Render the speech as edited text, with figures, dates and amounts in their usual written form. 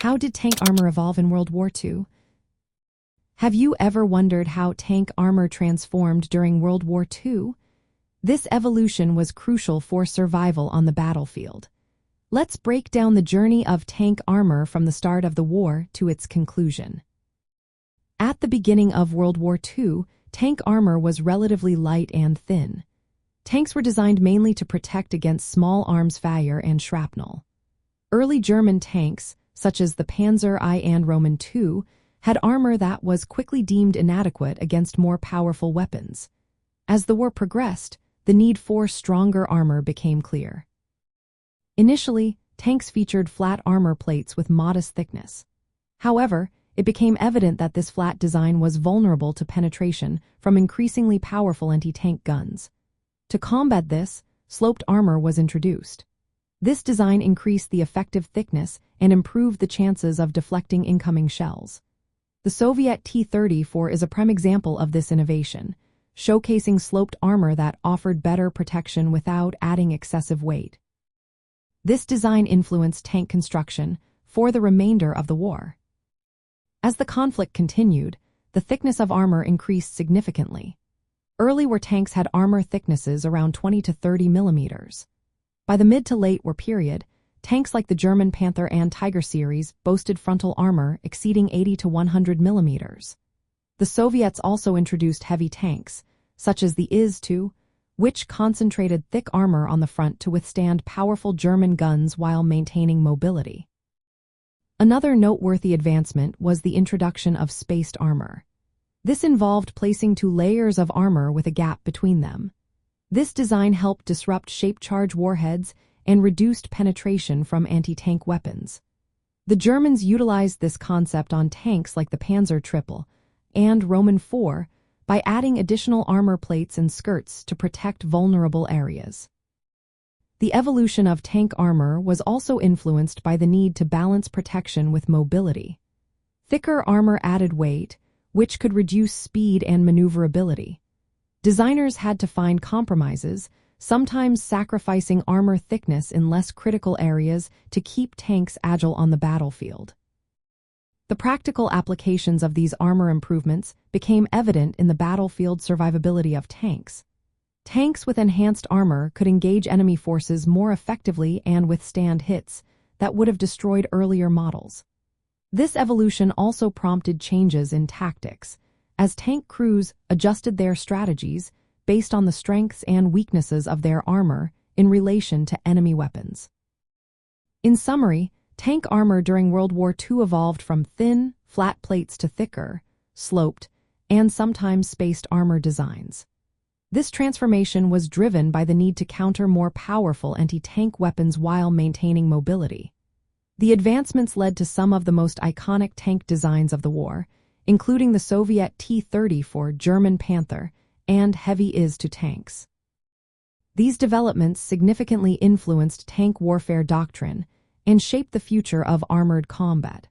How did tank armor evolve in World War II? Have you ever wondered how tank armor transformed during World War II? This evolution was crucial for survival on the battlefield. Let's break down the journey of tank armor from the start of the war to its conclusion. At the beginning of World War II, tank armor was relatively light and thin. Tanks were designed mainly to protect against small arms fire and shrapnel. Early German tanks, such as the Panzer I and Roman II, had armor that was quickly deemed inadequate against more powerful weapons. As the war progressed, the need for stronger armor became clear. Initially, tanks featured flat armor plates with modest thickness. However, it became evident that this flat design was vulnerable to penetration from increasingly powerful anti-tank guns. To combat this, sloped armor was introduced. This design increased the effective thickness and improved the chances of deflecting incoming shells. The Soviet T-34 is a prime example of this innovation, showcasing sloped armor that offered better protection without adding excessive weight. This design influenced tank construction for the remainder of the war. As the conflict continued, the thickness of armor increased significantly. Early war tanks had armor thicknesses around 20 to 30 millimeters. By the mid to late war period, tanks like the German Panther and Tiger series boasted frontal armor exceeding 80 to 100 millimeters. The Soviets also introduced heavy tanks, such as the IS-2, which concentrated thick armor on the front to withstand powerful German guns while maintaining mobility. Another noteworthy advancement was the introduction of spaced armor. This involved placing two layers of armor with a gap between them. This design helped disrupt shape-charge warheads and reduced penetration from anti-tank weapons. The Germans utilized this concept on tanks like the Panzer III and Roman IV by adding additional armor plates and skirts to protect vulnerable areas. The evolution of tank armor was also influenced by the need to balance protection with mobility. Thicker armor added weight, which could reduce speed and maneuverability. Designers had to find compromises, sometimes sacrificing armor thickness in less critical areas to keep tanks agile on the battlefield. The practical applications of these armor improvements became evident in the battlefield survivability of tanks. Tanks with enhanced armor could engage enemy forces more effectively and withstand hits that would have destroyed earlier models. This evolution also prompted changes in tactics, as tank crews adjusted their strategies based on the strengths and weaknesses of their armor in relation to enemy weapons. In summary, tank armor during World War II evolved from thin, flat plates to thicker, sloped, and sometimes spaced armor designs. This transformation was driven by the need to counter more powerful anti-tank weapons while maintaining mobility. The advancements led to some of the most iconic tank designs of the war, including the Soviet T-34, German Panther, and heavy IS-2 tanks. These developments significantly influenced tank warfare doctrine and shaped the future of armored combat.